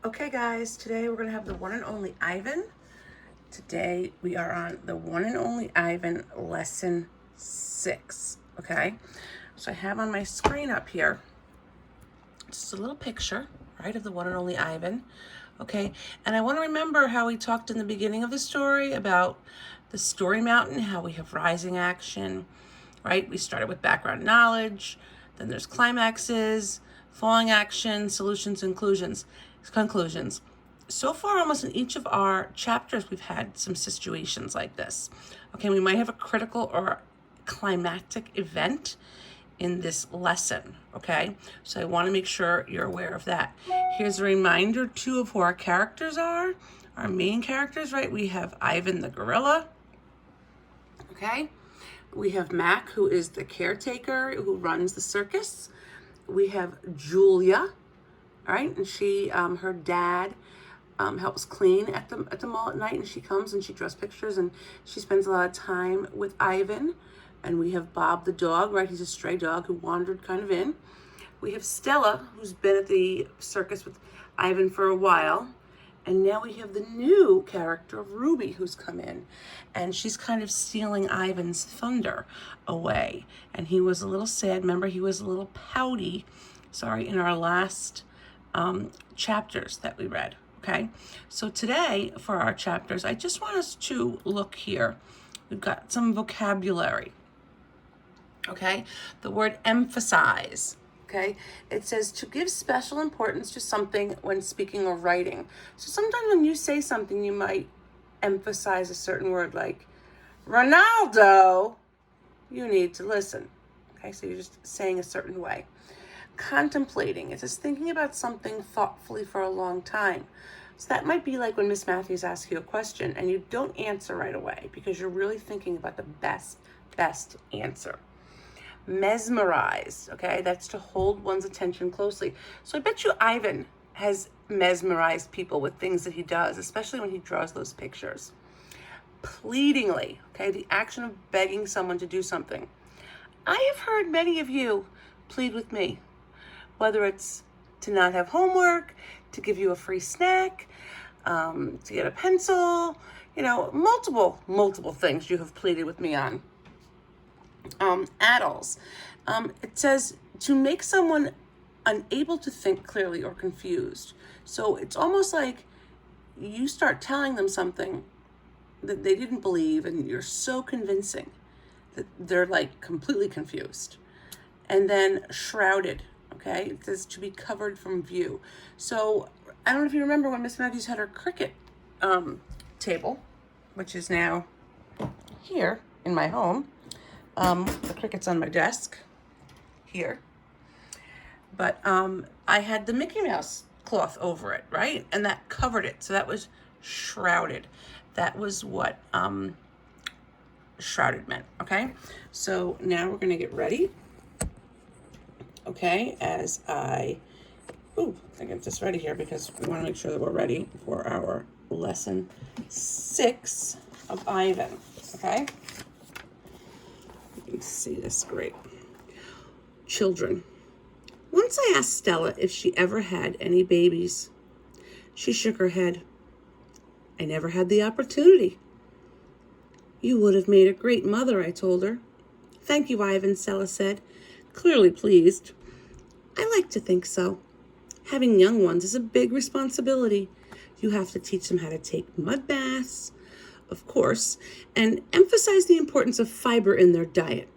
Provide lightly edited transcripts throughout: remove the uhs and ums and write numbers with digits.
Okay guys, today we're going to have the one and only Ivan. Today we are on the one and only Ivan lesson 6, okay? So I have on my screen up here just a little picture, right, of the one and only Ivan, okay? And I want to remember how we talked in the beginning of the story about the story mountain, how we have rising action, right? We started with background knowledge, then there's climaxes, falling action, solutions, conclusions. So far, almost in each of our chapters, we've had some situations like this. Okay, we might have a critical or climactic event in this lesson, okay? So I want to make sure you're aware of that. Here's a reminder, too, of who our characters are. Our main characters, right? We have Ivan the gorilla, okay? We have Mac, who is the caretaker, who runs the circus. We have Julia, all right? And she, her dad helps clean at the mall at night, and she comes and she draws pictures, and she spends a lot of time with Ivan. And we have Bob the dog, right? He's a stray dog who wandered kind of in. We have Stella, who's been at the circus with Ivan for a while. And now we have the new character of Ruby, who's come in. And she's kind of stealing Ivan's thunder away. And he was a little sad. Remember, he was a little pouty, in our last chapters that we read. Okay, so today for our chapters, I just want us to look here. We've got some vocabulary. Okay, the word emphasize. Okay, it says to give special importance to something when speaking or writing. So sometimes when you say something, you might emphasize a certain word like Ronaldo. You need to listen. Okay, so you're just saying a certain way. Contemplating, it says thinking about something thoughtfully for a long time. So that might be like when Miss Matthews asks you a question and you don't answer right away because you're really thinking about the best answer. Mesmerized, okay, that's to hold one's attention closely. So I bet you Ivan has mesmerized people with things that he does, especially when he draws those pictures. Pleadingly, okay, the action of begging someone to do something. I have heard many of you plead with me, whether it's to not have homework, to give you a free snack, to get a pencil, multiple things you have pleaded with me on. Addles. It says to make someone unable to think clearly or confused. So it's almost like you start telling them something that they didn't believe, and you're so convincing that they're like completely confused. And then shrouded. Okay, it says to be covered from view. So I don't know if you remember when Miss Matthews had her cricket table, which is now here in my home. The cricket's on my desk here. But I had the Mickey Mouse cloth over it, right? And that covered it. So that was shrouded. That was what shrouded meant, okay? So now we're going to get ready. Okay, as I get this ready here because we want to make sure that we're ready for our lesson 6 of Ivan, okay? You can see this great. Children. Once I asked Stella if she ever had any babies. She shook her head. I never had the opportunity. You would have made a great mother, I told her. Thank you, Ivan, Stella said, clearly pleased. I like to think so. Having young ones is a big responsibility. You have to teach them how to take mud baths, of course, and emphasize the importance of fiber in their diet.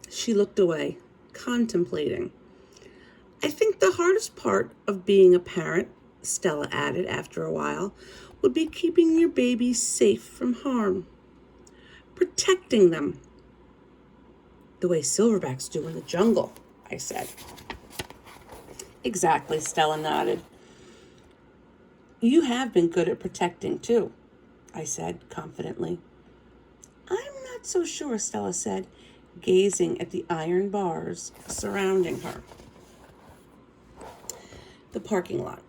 She looked away, contemplating. I think the hardest part of being a parent, Stella added after a while, would be keeping your babies safe from harm. Protecting them. The way silverbacks do in the jungle, I said. Exactly, Stella nodded. You have been good at protecting, too, I said confidently. I'm not so sure, Stella said, gazing at the iron bars surrounding her. The parking lot.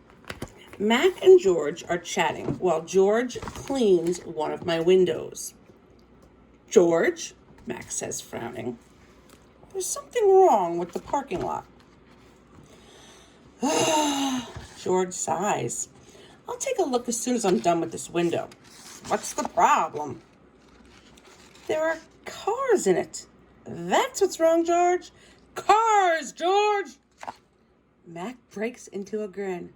Mac and George are chatting while George cleans one of my windows. George, Mac says, frowning. There's something wrong with the parking lot. George sighs. I'll take a look as soon as I'm done with this window. What's the problem? There are cars in it. That's what's wrong, George. Cars, George! Mac breaks into a grin.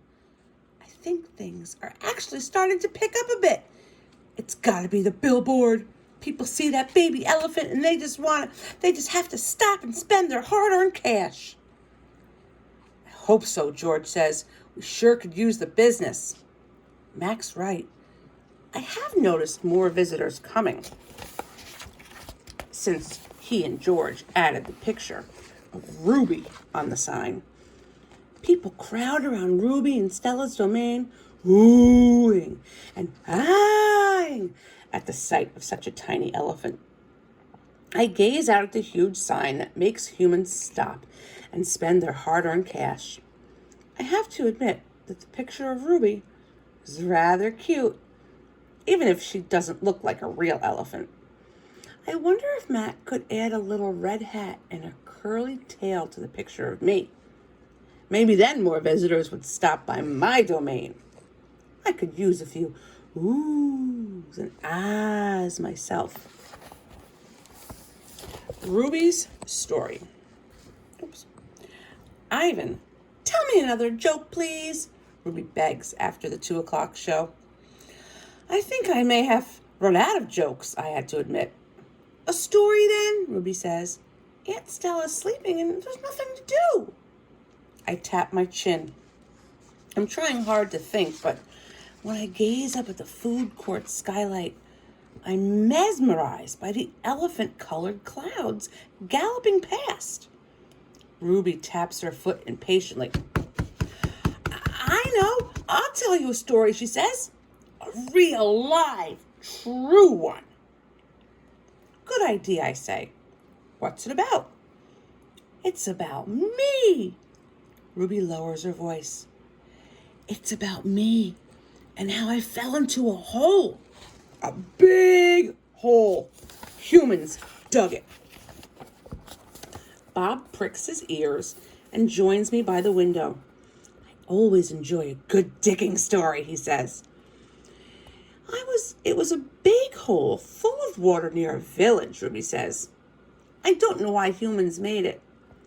I think things are actually starting to pick up a bit. It's gotta be the billboard. People see that baby elephant and they just have to stop and spend their hard-earned cash. I hope so, George says. We sure could use the business. Mac's right. I have noticed more visitors coming since he and George added the picture of Ruby on the sign. People crowd around Ruby and Stella's domain, wooing and eyeing at the sight of such a tiny elephant. I gaze out at the huge sign that makes humans stop and spend their hard-earned cash. I have to admit that the picture of Ruby is rather cute, even if she doesn't look like a real elephant. I wonder if Matt could add a little red hat and a curly tail to the picture of me. Maybe then more visitors would stop by my domain. I could use a few oohs and ahs myself. Ruby's story. Oops. Ivan, tell me another joke, please, Ruby begs after the 2:00 show. I think I may have run out of jokes, I had to admit. A story then, Ruby says. Aunt Stella's sleeping and there's nothing to do. I tap my chin. I'm trying hard to think, but when I gaze up at the food court skylight, I'm mesmerized by the elephant-colored clouds galloping past. Ruby taps her foot impatiently. I know. I'll tell you a story, she says. A real, live, true one. Good idea, I say. What's it about? It's about me. Ruby lowers her voice. It's about me and how I fell into a hole. A big hole. Humans dug it. Bob pricks his ears and joins me by the window. I always enjoy a good digging story, he says. It was a big hole full of water near a village, Ruby says. I don't know why humans made it.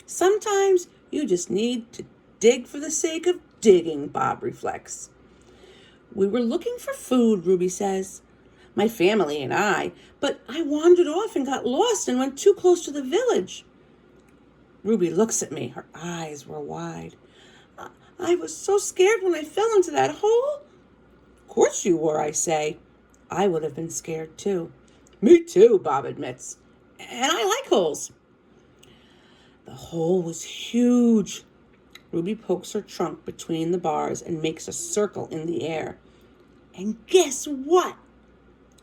Sometimes you just need to dig for the sake of digging, Bob reflects. We were looking for food, Ruby says. My family and I, but I wandered off and got lost and went too close to the village. Ruby looks at me. Her eyes were wide. I was so scared when I fell into that hole. Of course you were, I say. I would have been scared too. Me too, Bob admits. And I like holes. The hole was huge. Ruby pokes her trunk between the bars and makes a circle in the air. And guess what?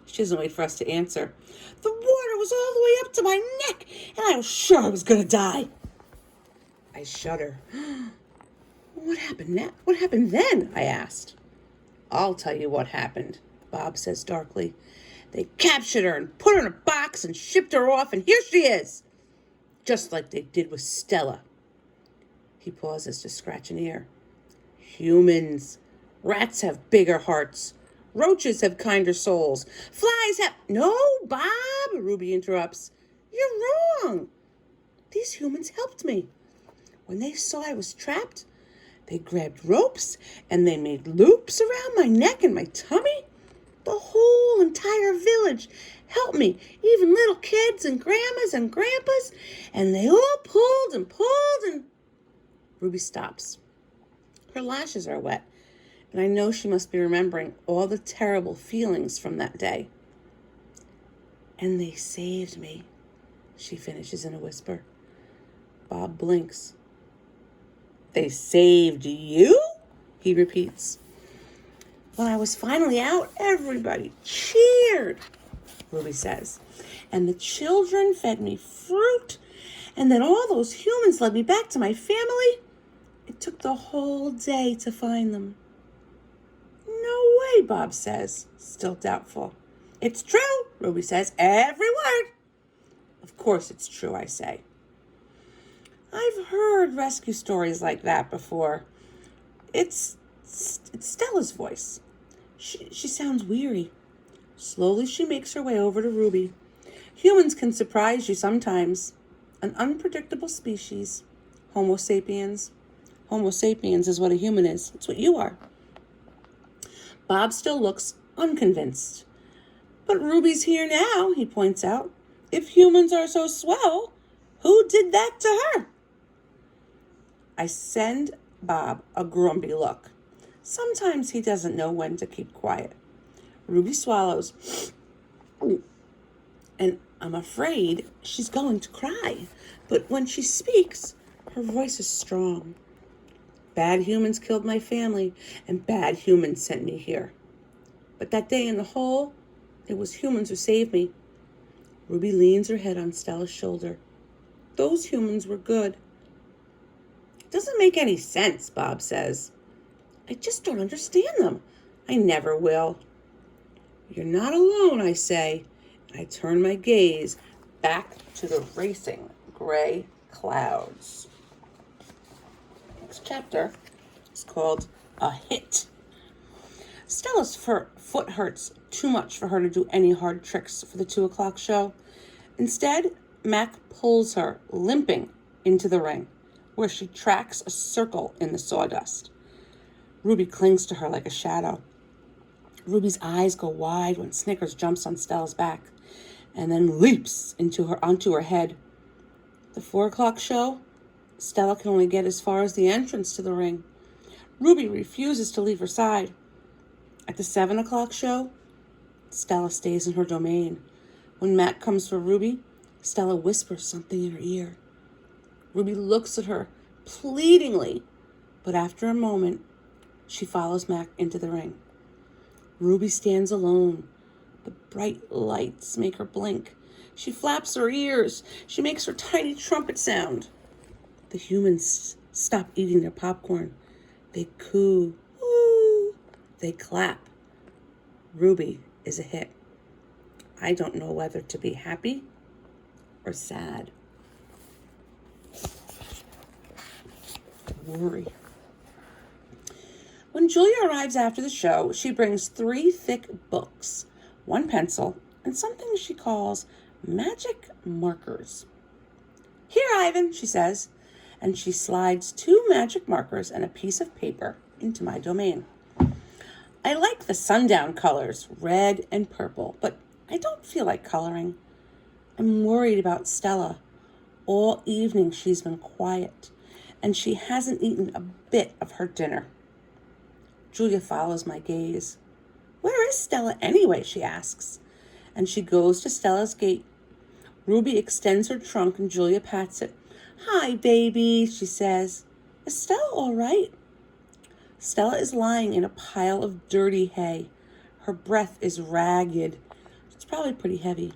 She doesn't wait for us to answer. The water was all the way up to my neck, and I was sure I was going to die. I shudder. What happened then? I asked. I'll tell you what happened, Bob says darkly. They captured her and put her in a box and shipped her off, and here she is. Just like they did with Stella. He pauses to scratch an ear. Humans. Rats have bigger hearts. Roaches have kinder souls. Flies have... No, Bob, Ruby interrupts. You're wrong. These humans helped me. When they saw I was trapped, they grabbed ropes and they made loops around my neck and my tummy. The whole entire village helped me, even little kids and grandmas and grandpas, and they all pulled and Ruby stops. Her lashes are wet, and I know she must be remembering all the terrible feelings from that day. And they saved me, she finishes in a whisper. Bob blinks. They saved you? He repeats. When I was finally out, everybody cheered, Ruby says. And the children fed me fruit, and then all those humans led me back to my family. It took the whole day to find them. No way, Bob says, still doubtful. It's true, Ruby says, every word. Of course it's true, I say. I've heard rescue stories like that before. It's Stella's voice. She sounds weary. Slowly she makes her way over to Ruby. Humans can surprise you sometimes. An unpredictable species. Homo sapiens. Homo sapiens is what a human is. It's what you are. Bob still looks unconvinced. But Ruby's here now, he points out. If humans are so swell, who did that to her? I send Bob a grumpy look. Sometimes he doesn't know when to keep quiet. Ruby swallows. And I'm afraid she's going to cry. But when she speaks, her voice is strong. Bad humans killed my family, and bad humans sent me here. But that day in the hole, it was humans who saved me. Ruby leans her head on Stella's shoulder. Those humans were good. It doesn't make any sense, Bob says. I just don't understand them. I never will. You're not alone, I say. I turn my gaze back to the racing gray clouds. Next chapter is called A Hit. Stella's foot hurts too much for her to do any hard tricks for the 2:00 show. Instead, Mac pulls her, limping, into the ring, where she tracks a circle in the sawdust. Ruby clings to her like a shadow. Ruby's eyes go wide when Snickers jumps on Stella's back and then leaps onto her head. The 4:00 show, Stella can only get as far as the entrance to the ring. Ruby refuses to leave her side. At the 7:00 show, Stella stays in her domain. When Mac comes for Ruby, Stella whispers something in her ear. Ruby looks at her pleadingly, but after a moment, she follows Mac into the ring. Ruby stands alone. The bright lights make her blink. She flaps her ears. She makes her tiny trumpet sound. The humans stop eating their popcorn. They coo. Woo. They clap. Ruby is a hit. I don't know whether to be happy or sad. Worry. When Julia arrives after the show, she brings 3 thick books, 1 pencil, and something she calls magic markers. Here, Ivan, she says, and she slides 2 magic markers and a piece of paper into my domain. I like the sundown colors, red and purple, but I don't feel like coloring. I'm worried about Stella. All evening she's been quiet, and she hasn't eaten a bit of her dinner. Julia follows my gaze. Where is Stella anyway, she asks, and she goes to Stella's gate. Ruby extends her trunk and Julia pats it. Hi, baby, she says. Is Stella all right? Stella is lying in a pile of dirty hay. Her breath is ragged. It's probably pretty heavy.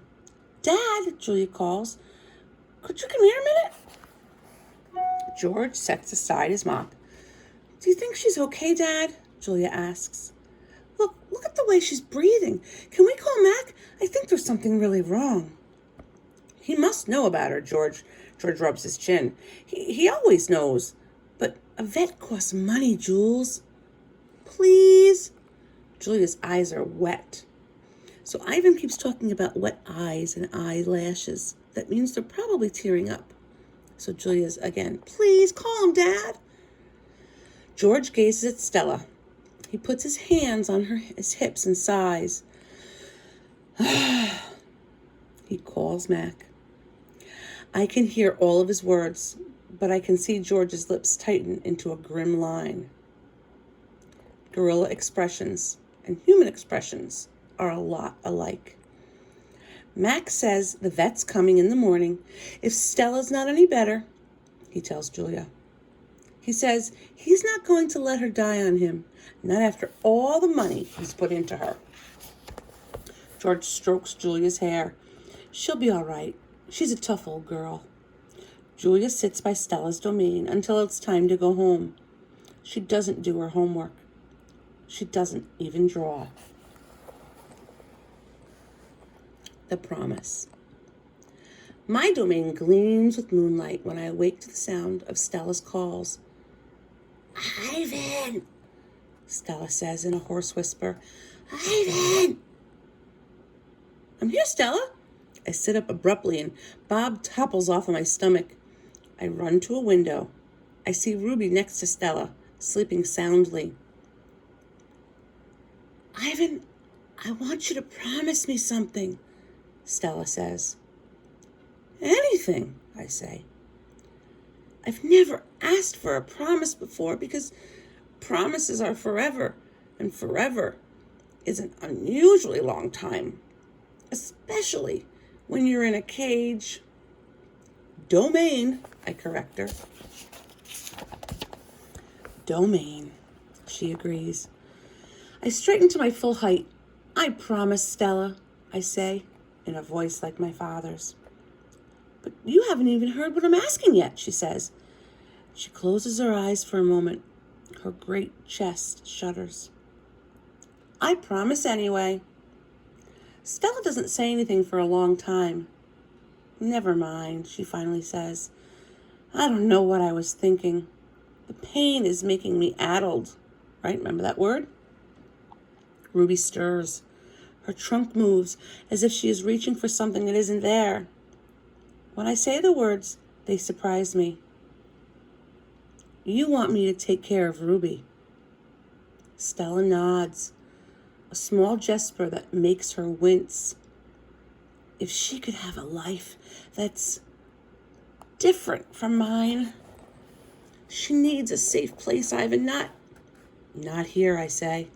Dad, Julia calls. Could you come here a minute? George sets aside his mop. Do you think she's okay, Dad? Julia asks. Look at the way she's breathing. Can we call Mac? I think there's something really wrong. He must know about her, George. George rubs his chin. He always knows. But a vet costs money, Jules. Please? Julia's eyes are wet. So Ivan keeps talking about wet eyes and eyelashes. That means they're probably tearing up. So Julia's again, please call him, Dad. George gazes at Stella. He puts his hands on his hips and sighs. He calls Mac. I can hear all of his words, but I can see George's lips tighten into a grim line. Gorilla expressions and human expressions are a lot alike. Mac says the vet's coming in the morning. If Stella's not any better, he tells Julia. He says he's not going to let her die on him, not after all the money he's put into her. George strokes Julia's hair. She'll be all right. She's a tough old girl. Julia sits by Stella's domain until it's time to go home. She doesn't do her homework. She doesn't even draw. The promise. My domain gleams with moonlight when I awake to the sound of Stella's calls. Ivan! Stella says in a hoarse whisper. Ivan! I'm here, Stella. I sit up abruptly and Bob topples off of my stomach. I run to a window. I see Ruby next to Stella, sleeping soundly. Ivan, I want you to promise me something, Stella says. Anything, I say. I've never asked for a promise before because promises are forever, and forever is an unusually long time, especially when you're in a cage. Domain, I correct her. Domain, she agrees. I straighten to my full height. I promise, Stella, I say, in a voice like my father's. But you haven't even heard what I'm asking yet, she says. She closes her eyes for a moment. Her great chest shudders. I promise anyway. Stella doesn't say anything for a long time. Never mind, she finally says. I don't know what I was thinking. The pain is making me addled. Right? Remember that word? Ruby stirs. Her trunk moves as if she is reaching for something that isn't there. When I say the words, they surprise me. You want me to take care of Ruby. Stella nods, a small gesture that makes her wince. If she could have a life that's different from mine. She needs a safe place, Ivan, not here, I say.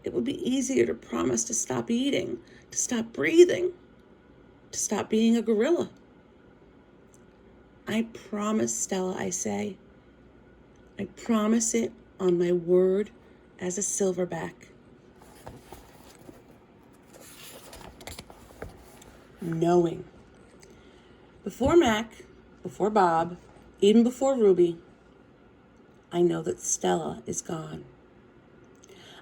It would be easier to promise to stop eating, to stop breathing, to stop being a gorilla. I promise, Stella, I say. I promise it on my word as a silverback. Knowing. Before Mac, before Bob, even before Ruby, I know that Stella is gone.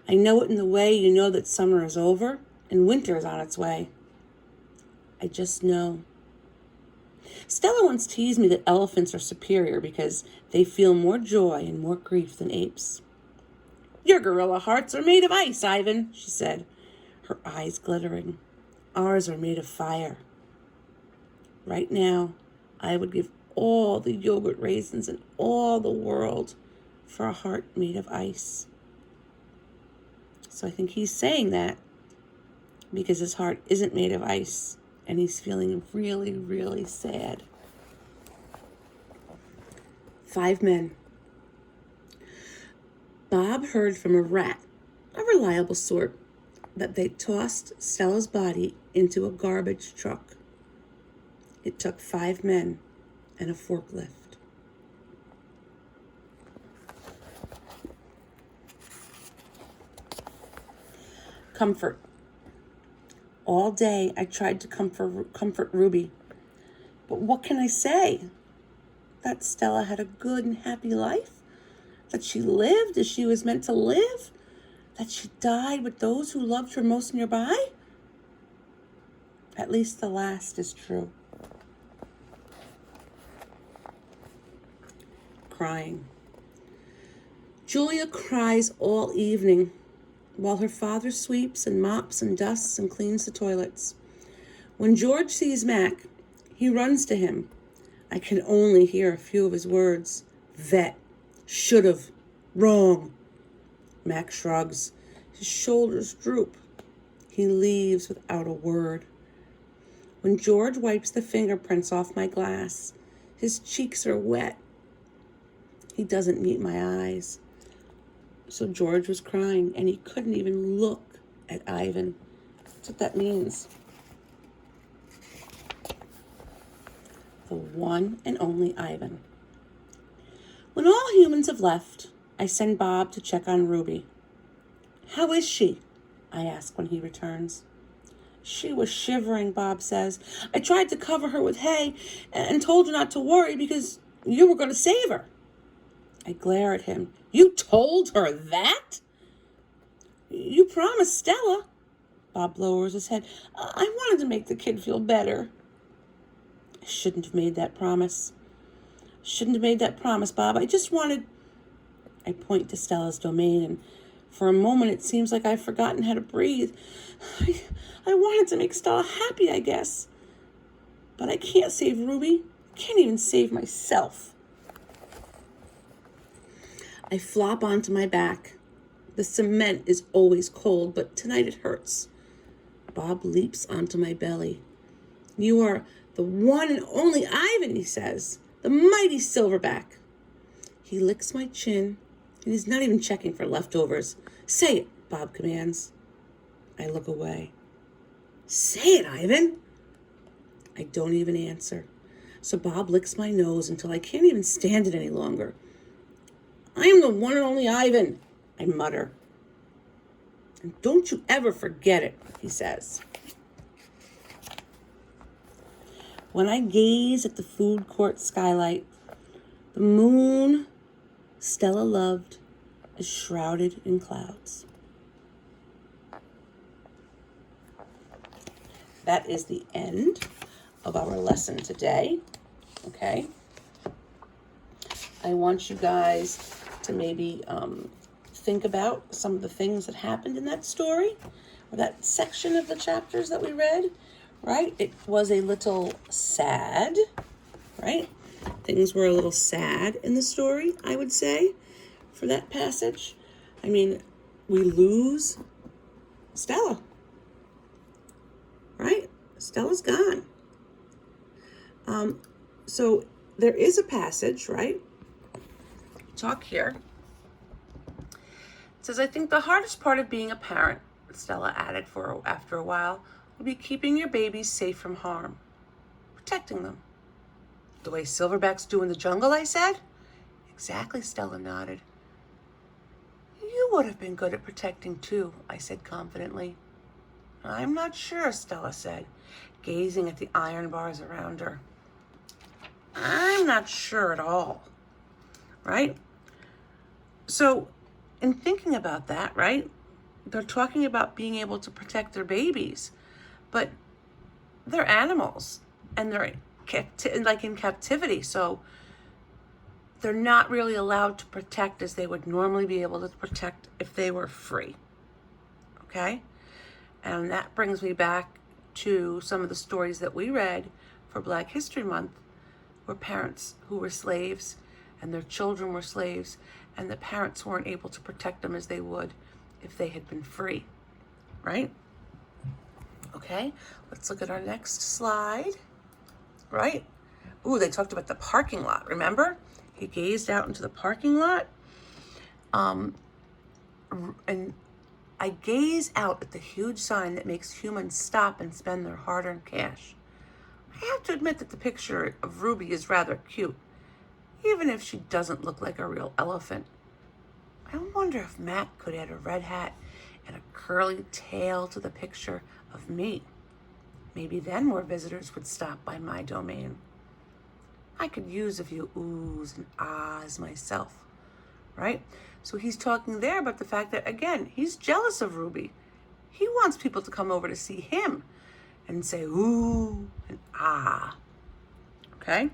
I know it in the way you know that summer is over and winter is on its way. I just know. Stella once teased me that elephants are superior because they feel more joy and more grief than apes. Your gorilla hearts are made of ice, Ivan, she said, her eyes glittering. Ours are made of fire. Right now, I would give all the yogurt raisins in all the world for a heart made of ice. So I think he's saying that because his heart isn't made of ice and he's feeling really, really sad. 5 men. Bob heard from a rat, a reliable sort, that they tossed Stella's body into a garbage truck. It took 5 men and a forklift. Comfort. All day I tried to comfort Ruby. But what can I say? That Stella had a good and happy life? That she lived as she was meant to live? That she died with those who loved her most nearby? At least the last is true. Crying. Julia cries all evening while her father sweeps and mops and dusts and cleans the toilets. When George sees Mac, he runs to him. I can only hear a few of his words. Vet, should've, wrong. Mac shrugs. His shoulders droop. He leaves without a word. When George wipes the fingerprints off my glass, his cheeks are wet. He doesn't meet my eyes. So George was crying, and he couldn't even look at Ivan. That's what that means. The one and only Ivan. When all humans have left, I send Bob to check on Ruby. How is she? I ask when he returns. She was shivering, Bob says. I tried to cover her with hay and told her not to worry because you were going to save her. I glare at him. You told her that? You promised Stella. Bob lowers his head. I wanted to make the kid feel better. I shouldn't have made that promise. Bob. I just wanted... I point to Stella's domain and For a moment, it seems like I've forgotten how to breathe. I wanted to make Stella happy, I guess. But I can't save Ruby. I can't even save myself. I flop onto my back. The cement is always cold, but tonight it hurts. Bob leaps onto my belly. You are the one and only Ivan, he says. The mighty Silverback. He licks my chin, and he's not even checking for leftovers. Say it, Bob commands. I look away. Say it, Ivan. I don't even answer. So Bob licks my nose until I can't even stand it any longer. I am the one and only Ivan, I mutter. And don't you ever forget it, he says. When I gaze at the food court skylight, the moon Stella loved is shrouded in clouds. That is the end of our lesson today. Okay. I want you guys to maybe think about some of the things that happened in that story or that section of the chapters that we read, right? It was a little sad, right? Things were a little sad in the story, I would say, for that passage. I mean, we lose Stella, right? Stella's gone. So there is a passage, right? Talk here. It says, I think the hardest part of being a parent, Stella added after a while, will be keeping your babies safe from harm, protecting them. The way silverbacks do in the jungle, I said. Exactly, Stella nodded. You would have been good at protecting too, I said confidently. I'm not sure, Stella said, gazing at the iron bars around her. I'm not sure at all, right? So in thinking about that, right, they're talking about being able to protect their babies, but they're animals and they're in captivity. So they're not really allowed to protect as they would normally be able to protect if they were free. Okay? And that brings me back to some of the stories that we read for Black History Month, where parents who were slaves and their children were slaves, and the parents weren't able to protect them as they would if they had been free, right? Okay, let's look at our next slide, right? Ooh, they talked about the parking lot, remember? He gazed out into the parking lot, and I gaze out at the huge sign that makes humans stop and spend their hard-earned cash. I have to admit that the picture of Ruby is rather cute, even if she doesn't look like a real elephant. I wonder if Matt could add a red hat and a curly tail to the picture of me. Maybe then more visitors would stop by my domain. I could use a few oohs and ahs myself, right? So he's talking there about the fact that, again, he's jealous of Ruby. He wants people to come over to see him and say ooh and ah. Okay?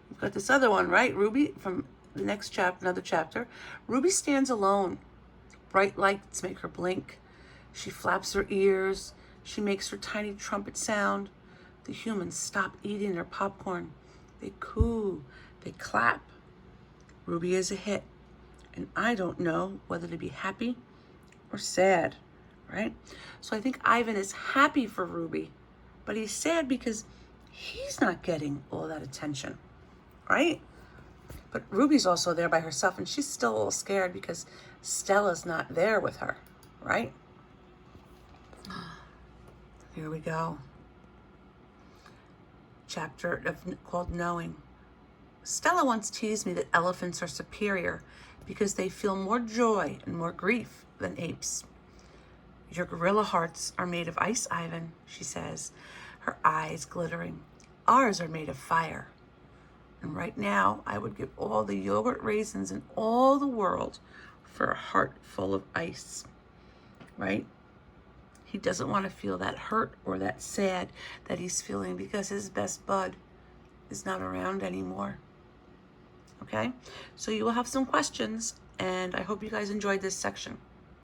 We've got this other one, right? Ruby, from the next chapter, another chapter. Ruby stands alone. Bright lights make her blink. She flaps her ears. She makes her tiny trumpet sound. The humans stop eating their popcorn. They coo. They clap. Ruby is a hit. And I don't know whether to be happy or sad, right? So I think Ivan is happy for Ruby, but he's sad because he's not getting all that attention, right? But Ruby's also there by herself, and she's still a little scared because Stella's not there with her, right? Here we go. Chapter called Knowing. Stella once teased me that elephants are superior because they feel more joy and more grief than apes. Your gorilla hearts are made of ice, Ivan, she says, her eyes glittering. Ours are made of fire. And right now, I would give all the yogurt raisins in all the world for a heart full of ice, right? He doesn't want to feel that hurt or that sad that he's feeling because his best bud is not around anymore. Okay, so you will have some questions, and I hope you guys enjoyed this section.